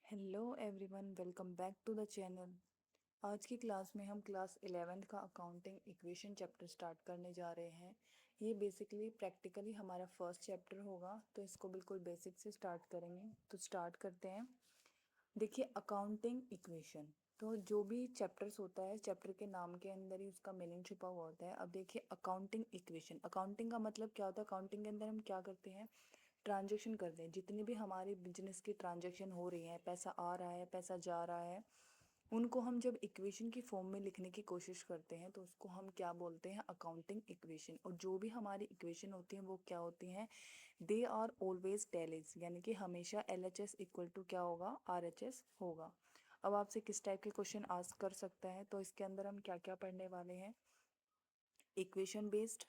Hello everyone, welcome back to the channel. आज की class में हम क्लास 11th का अकाउंटिंग इक्वेशन चैप्टर स्टार्ट करने जा रहे हैं। ये बेसिकली प्रैक्टिकली हमारा फर्स्ट चैप्टर होगा, तो इसको बिल्कुल बेसिक से स्टार्ट करेंगे। तो स्टार्ट करते हैं। देखिए, अकाउंटिंग इक्वेशन तो जो भी चैप्टर्स होता है, चैप्टर के नाम के अंदर ही उसका मीनिंग छुपा हुआ होता है। अब देखिए, अकाउंटिंग इक्वेशन, अकाउंटिंग का मतलब क्या होता है? अकाउंटिंग के अंदर हम क्या करते हैं? ट्रांजैक्शन करते हैं। जितनी भी हमारी बिजनेस की ट्रांजैक्शन हो रही है, पैसा आ रहा है, पैसा जा रहा है, उनको हम जब इक्वेशन की फॉर्म में लिखने की कोशिश करते हैं तो उसको हम क्या बोलते हैं? Accounting equation. और जो भी हमारी इक्वेशन होती हैं वो क्या होती हैं? दे आर ऑलवेज टेलिज, यानी कि हमेशा L H S equal to क्या होगा? आर एच एस होगा। अब आपसे किस टाइप के क्वेश्चन आस्क कर सकता है, तो इसके अंदर हम क्या क्या पढ़ने वाले हैं? Equation based,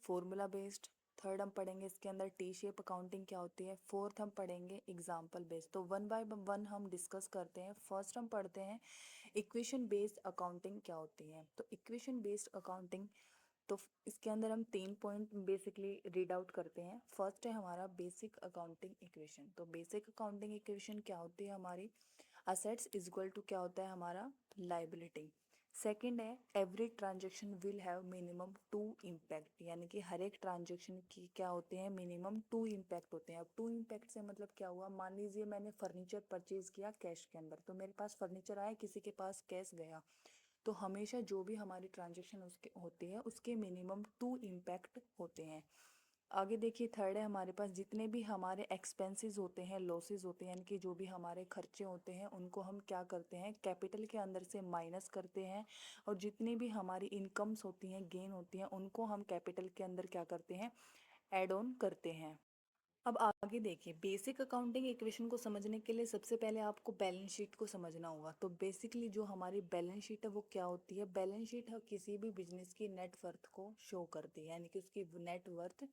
formula based. Third हम पढ़ेंगे इसके अंदर टी शेप अकाउंटिंग क्या होती है। फोर्थ हम पढ़ेंगे एग्जाम्पल बेस्ड। तो वन बाय वन हम डिस्कस करते हैं। फर्स्ट हम पढ़ते हैं इक्वेशन बेस्ड अकाउंटिंग क्या होती है। तो इक्वेशन बेस्ड अकाउंटिंग, तो इसके अंदर हम 3 पॉइंट बेसिकली रीड आउट करते हैं। फर्स्ट है हमारा बेसिक अकाउंटिंग इक्वेशन। तो बेसिक अकाउंटिंग इक्वेशन क्या होती है हमारी? असेट्स इज इक्वल टू क्या होता है हमारा? लाइबिलिटी। सेकंड है every transaction will have minimum two impact, यानी कि हर एक ट्रांजेक्शन की क्या होते हैं? मिनिमम टू इम्पैक्ट होते हैं। अब टू इम्पैक्ट से मतलब क्या हुआ? मान लीजिए मैंने फर्नीचर परचेज किया कैश के अंदर, तो मेरे पास फर्नीचर आया, किसी के पास कैश गया। तो हमेशा जो भी हमारी ट्रांजेक्शन उसके होती है उसके मिनिमम टू इम्पैक्ट होते हैं। आगे देखिए, थर्ड है हमारे पास जितने भी हमारे एक्सपेंसेस होते हैं, लॉसेस होते हैं, यानी कि जो भी हमारे खर्चे होते हैं उनको हम क्या करते हैं? कैपिटल के अंदर से माइनस करते हैं। और जितनी भी हमारी इनकम्स होती हैं, गेन होती हैं, उनको हम कैपिटल के अंदर क्या करते हैं? ऐड ऑन करते हैं। अब आगे देखिए, बेसिक अकाउंटिंग इक्वेशन को समझने के लिए सबसे पहले आपको बैलेंस शीट को समझना होगा। तो बेसिकली जो हमारी बैलेंस शीट है वो क्या होती है? बैलेंस शीट है किसी भी बिजनेस की नेट वर्थ को शो करती है, यानी कि उसकी नेट वर्थ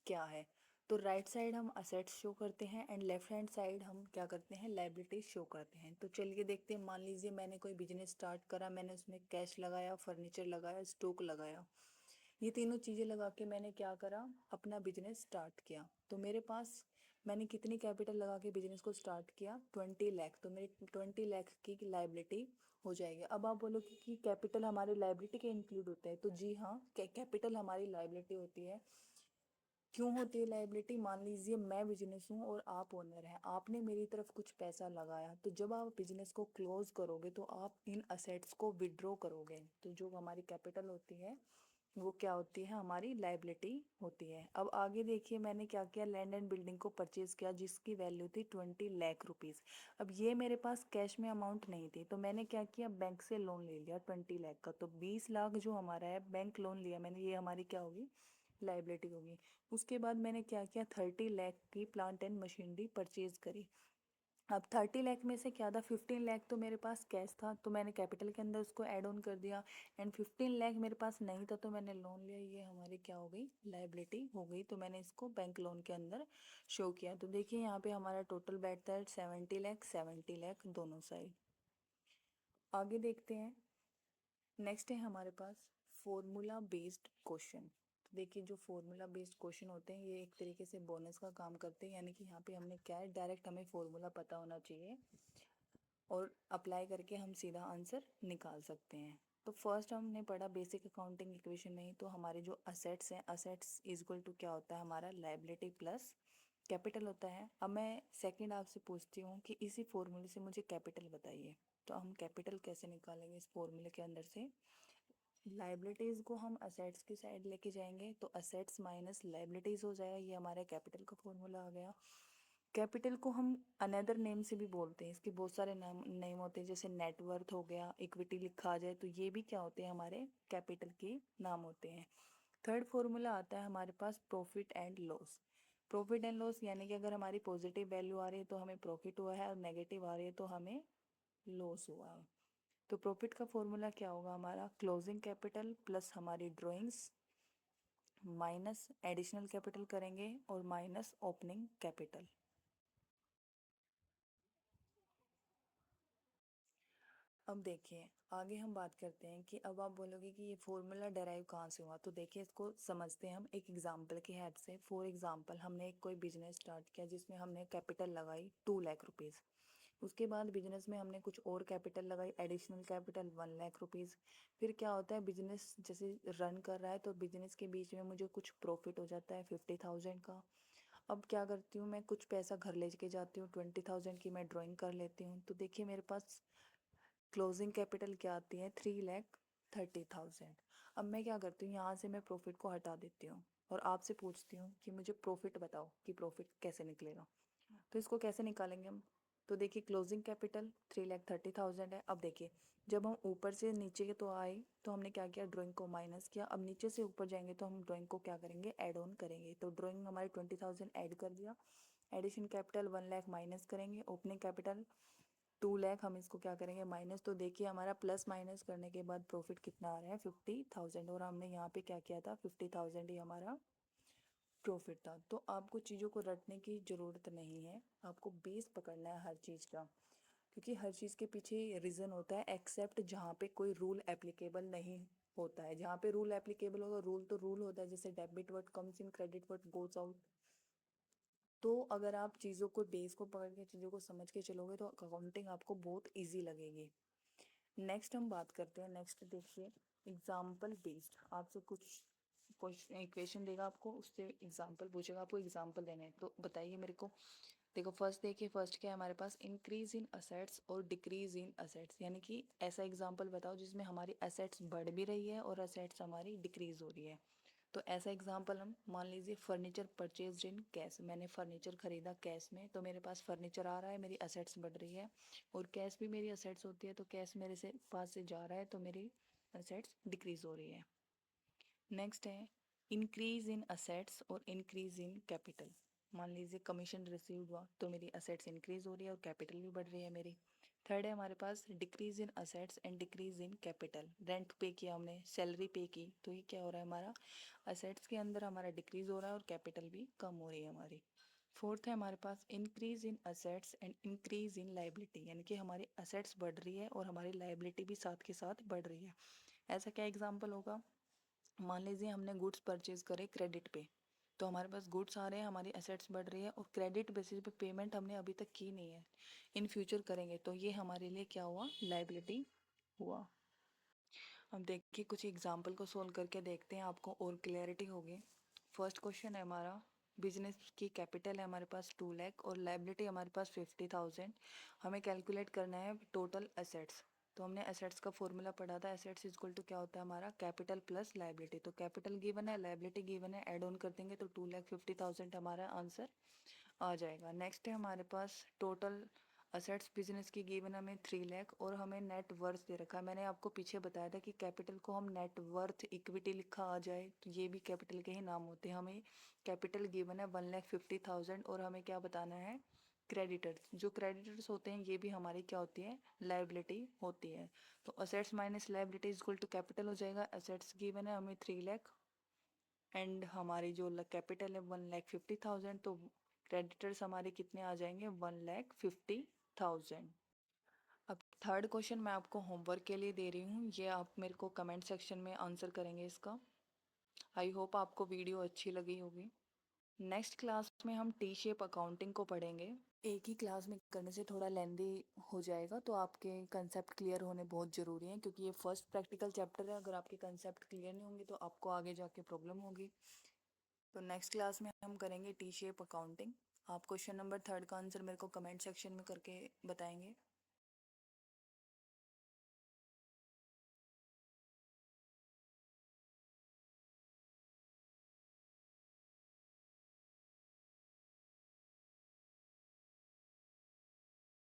क्या है। तो राइट साइड हम असेट्स शो करते हैं एंड लेफ्ट हैंड साइड हम क्या करते हैं? लायबिलिटीज शो करते हैं। तो चलिए देखते हैं। मान लीजिए मैंने कोई बिजनेस स्टार्ट करा, मैंने उसमें कैश लगाया, फर्नीचर लगाया, स्टॉक लगाया। ये तीनों चीज़ें लगा के मैंने क्या करा? अपना बिजनेस स्टार्ट किया। तो मेरे पास मैंने कितनी कैपिटल लगा के बिजनेस को स्टार्ट किया? 20 लाख। तो मेरी 20 लाख की लाइबिलिटी हो जाएगी। अब आप बोलोगे कि कैपिटल हमारी लाइबिलिटी के इंक्लूड होता है, तो जी हाँ, कैपिटल हमारी लाइबिलिटी होती है। क्यों होती है लाइबिलिटी? मान लीजिए मैं बिजनेस हूँ और आप ओनर हैं, आपने मेरी तरफ कुछ पैसा लगाया, तो जब आप बिजनेस को क्लोज करोगे तो आप इन असेट्स को विड्रॉ करोगे। तो जो हमारी कैपिटल होती है वो क्या होती है? हमारी लाइबिलिटी होती है। अब आगे देखिए, मैंने क्या किया? लैंड एंड बिल्डिंग को परचेज किया जिसकी वैल्यू थी 20 लाख रुपीज़। अब ये मेरे पास कैश में अमाउंट नहीं थी, तो मैंने क्या किया? बैंक से लोन ले लिया 20 लाख का। तो 20 लाख जो हमारा है बैंक लोन लिया मैंने, ये हमारी क्या होगी? लाइबिलिटी होगी। उसके बाद मैंने क्या किया? 30 लाख की प्लांट एंड मशीनरी परचेज करी। अब 30 लाख में से क्या था? 15 लाख तो मेरे पास कैश था, तो मैंने कैपिटल के अंदर उसको ऐड ऑन कर दिया। एंड 15 लाख मेरे पास नहीं था, तो मैंने लोन लिया। ये हमारी क्या हो गई? लाइबिलिटी हो गई। तो मैंने इसको बैंक लोन के अंदर शो किया। तो देखिए यहाँ पे हमारा टोटल बैठता है 70 लाख, 70 लाख दोनों साइड। आगे देखते हैं। नेक्स्ट है हमारे पास फॉर्मूला बेस्ड क्वेश्चन। तो देखिए, जो फॉर्मूला बेस्ड क्वेश्चन होते हैं ये एक तरीके से बोनस का काम करते हैं, यानी कि यहाँ पे हमने क्या है? डायरेक्ट हमें फॉर्मूला पता होना चाहिए और अप्लाई करके हम सीधा आंसर निकाल सकते हैं। तो फर्स्ट हमने पढ़ा बेसिक अकाउंटिंग इक्वेशन में ही, तो हमारे जो असेट्स हैं, असेट्स इज इक्वल टू क्या होता है हमारा? लाइबिलिटी प्लस कैपिटल होता है। अब मैं सेकंड आपसे पूछती हूँ कि इसी फॉर्मूले से मुझे कैपिटल बताइए। तो हम कैपिटल कैसे निकालेंगे इस फॉर्मूले के अंदर से? लाइबिलिटीज़ को हम असेट्स की साइड लेके जाएंगे, तो असेट्स माइनस लाइबिलिटीज़ हो जाएगा। ये हमारा कैपिटल का फॉर्मूला आ गया। कैपिटल को हम अनदर नेम से भी बोलते हैं, इसके बहुत सारे नाम नेम होते हैं, जैसे नेटवर्थ हो गया, इक्विटी लिखा आ जाए, तो ये भी क्या होते हैं? हमारे कैपिटल के नाम होते हैं। थर्ड फॉर्मूला आता है हमारे पास profit and loss. Profit and loss यानी कि अगर हमारी पॉजिटिव वैल्यू आ रही है तो हमें प्रॉफिट हुआ है, और नेगेटिव आ रही है तो हमें लॉस हुआ है। तो प्रॉफिट का फॉर्मूला क्या होगा हमारा? क्लोजिंग कैपिटल प्लस हमारी ड्रॉइंग्स माइनस एडिशनल कैपिटल करेंगे और माइनस ओपनिंग कैपिटल। अब देखिए, आगे हम बात करते हैं कि अब आप बोलोगे कि ये फॉर्मूला डेराइव कहाँ से हुआ। तो देखिए, इसको समझते हैं हम एक एग्जांपल की हेल्प से। फॉर एग्जांपल, हमने एक कोई बिजनेस स्टार्ट किया जिसमें हमने कैपिटल लगाई 2 लाख रुपीज़। उसके बाद बिजनेस में हमने कुछ और कैपिटल लगाई, एडिशनल कैपिटल 1 लाख रुपीज़। फिर क्या होता है, बिजनेस जैसे रन कर रहा है तो बिजनेस के बीच में मुझे कुछ प्रॉफिट हो जाता है 50,000 का। अब क्या करती हूँ मैं, कुछ पैसा घर ले के जाती हूँ, 20,000 की मैं ड्राइंग कर लेती हूँ। तो देखिए मेरे पास क्लोजिंग कैपिटल क्या आती है, 3,30,000। अब मैं क्या करती हूँ, यहाँ से मैं प्रॉफिट को हटा देती हूँ और आपसे पूछती हूँ कि मुझे प्रॉफिट बताओ कि प्रॉफिट कैसे निकलेगा। तो इसको कैसे निकालेंगे हम, तो देखिए क्लोजिंग कैपिटल 3,30,000 है। अब देखिए जब हम ऊपर से नीचे के तो आए तो हमने क्या किया, ड्राइंग को माइनस किया। अब नीचे से ऊपर जाएंगे तो हम ड्राइंग को क्या करेंगे, ऐड ऑन करेंगे। तो ड्राइंग हमारे 20,000 ऐड कर दिया, एडिशन कैपिटल 1 लाख माइनस करेंगे, ओपनिंग कैपिटल 2 लाख हम इसको क्या करेंगे माइनस। तो देखिए हमारा प्लस माइनस करने के बाद प्रॉफिट कितना आ रहा है, 50,000। और हमने यहाँ पे क्या किया था, 50,000 ही हमारा प्रॉफिट था। तो आपको चीज़ों को रटने की ज़रूरत नहीं है, आपको बेस पकड़ना है हर चीज़ का, क्योंकि हर चीज़ के पीछे रीज़न होता है, एक्सेप्ट जहाँ पे कोई रूल एप्लीकेबल नहीं होता है। जहाँ पे रूल एप्लीकेबल होगा, रूल तो रूल होता है, जैसे debit word comes in, credit word goes out. तो अगर आप चीज़ों को बेस को पकड़ के चीज़ों को समझ के चलोगे तो अकाउंटिंग आपको बहुत ईजी लगेगी। नेक्स्ट हम बात करते हैं, नेक्स्ट देखिए एग्जाम्पल बेस्ड। आपसे कुछ क्वेश्चन इक्वेशन देगा आपको, उससे एग्जाम्पल पूछेगा, आपको एग्जाम्पल देने हैं। तो बताइए मेरे को। देखो फर्स्ट देखिए, फर्स्ट क्या है हमारे पास, इंक्रीज इन असेट्स और डिक्रीज इन असेट्स। यानी कि ऐसा एग्जाम्पल बताओ जिसमें हमारी असेट्स बढ़ भी रही है और असेट्स हमारी डिक्रीज हो रही है। तो ऐसा एग्जाम्पल हम मान लीजिए, फर्नीचर परचेज्ड इन कैश। मैंने फर्नीचर खरीदा कैश में, तो मेरे पास फर्नीचर आ रहा है, मेरी असेट्स बढ़ रही है। और कैश भी मेरी असेट्स होती है, तो कैश मेरे से पास से जा रहा है तो मेरी असेट्स डिक्रीज हो रही है। नेक्स्ट है इंक्रीज इन असेट्स और इंक्रीज इन कैपिटल। मान लीजिए कमीशन रिसीव हुआ तो मेरी असेट्स इंक्रीज हो रही है और कैपिटल भी बढ़ रही है मेरी। थर्ड है हमारे पास decrease in assets and decrease in capital. Rent pay किया हमने, सैलरी पे की, तो ये क्या हो रहा है हमारा, असेट्स के अंदर हमारा डिक्रीज हो रहा है और कैपिटल भी कम हो रही है हमारी। फोर्थ है हमारे पास increase in assets and increase in liability. यानी कि हमारी असेट्स बढ़ रही है और हमारी लाइबिलिटी भी साथ के साथ बढ़ रही है। ऐसा क्या एग्जाम्पल होगा, मान लीजिए हमने गुड्स परचेज करे क्रेडिट पे, तो हमारे पास गुड्स आ रहे हैं, हमारी एसेट्स बढ़ रही है, और क्रेडिट बेसिस पे पेमेंट हमने अभी तक की नहीं है, इन फ्यूचर करेंगे, तो ये हमारे लिए क्या हुआ, लाइबिलिटी हुआ। अब देखिए कुछ एग्जाम्पल को सोल्व करके देखते हैं, आपको और क्लैरिटी होगी। फर्स्ट क्वेश्चन है हमारा, बिजनेस की कैपिटल है हमारे पास 2 लाख और लाइबिलिटी हमारे पास 50,000। हमें कैलकुलेट करना है टोटल एसेट्स। तो हमने एसेट्स का फॉर्मूला पढ़ा था, एसेट्स इक्वल टू क्या होता है हमारा, कैपिटल प्लस लाइबिलिटी। तो कैपिटल गिवन है, लाइबिलिटी गिवन है, ऐड ऑन कर देंगे तो 2,50,000 हमारा आंसर आ जाएगा। नेक्स्ट है हमारे पास टोटल असेट्स बिजनेस की गिवन हमें 3 लाख और हमें नेट वर्थ दे रखा है। मैंने आपको पीछे बताया था कि कैपिटल को हम नेट वर्थ इक्विटी लिखा आ जाए तो ये भी कैपिटल के ही नाम होते हैं। हमें कैपिटल गिवन है 1,50,000 और हमें क्या बताना है, क्रेडिटर्स। जो क्रेडिटर्स होते हैं ये भी हमारी क्या होती है, लाइबिलिटी होती है। तो assets minus liability equal to capital हो जाएगा। असेट्स गिवन है हमें 3 लाख एंड हमारी जो कैपिटल है 1,50,000, तो क्रेडिटर्स हमारे कितने आ जाएंगे, 1,50,000। अब थर्ड क्वेश्चन मैं आपको होमवर्क के लिए दे रही हूँ, ये आप मेरे को कमेंट सेक्शन में आंसर करेंगे इसका। आई होप आपको वीडियो अच्छी लगी होगी। नेक्स्ट क्लास में हम टी शेप अकाउंटिंग को पढ़ेंगे। एक ही क्लास में करने से थोड़ा लेंदी हो जाएगा, तो आपके कंसेप्ट क्लियर होने बहुत ज़रूरी हैं, क्योंकि ये फर्स्ट प्रैक्टिकल चैप्टर है। अगर आपके कंसेप्ट क्लियर नहीं होंगे तो आपको आगे जाके प्रॉब्लम होगी। तो नेक्स्ट क्लास में हम करेंगे टी शेप अकाउंटिंग। आप क्वेश्चन नंबर थर्ड का आंसर मेरे को कमेंट सेक्शन में करके बताएंगे।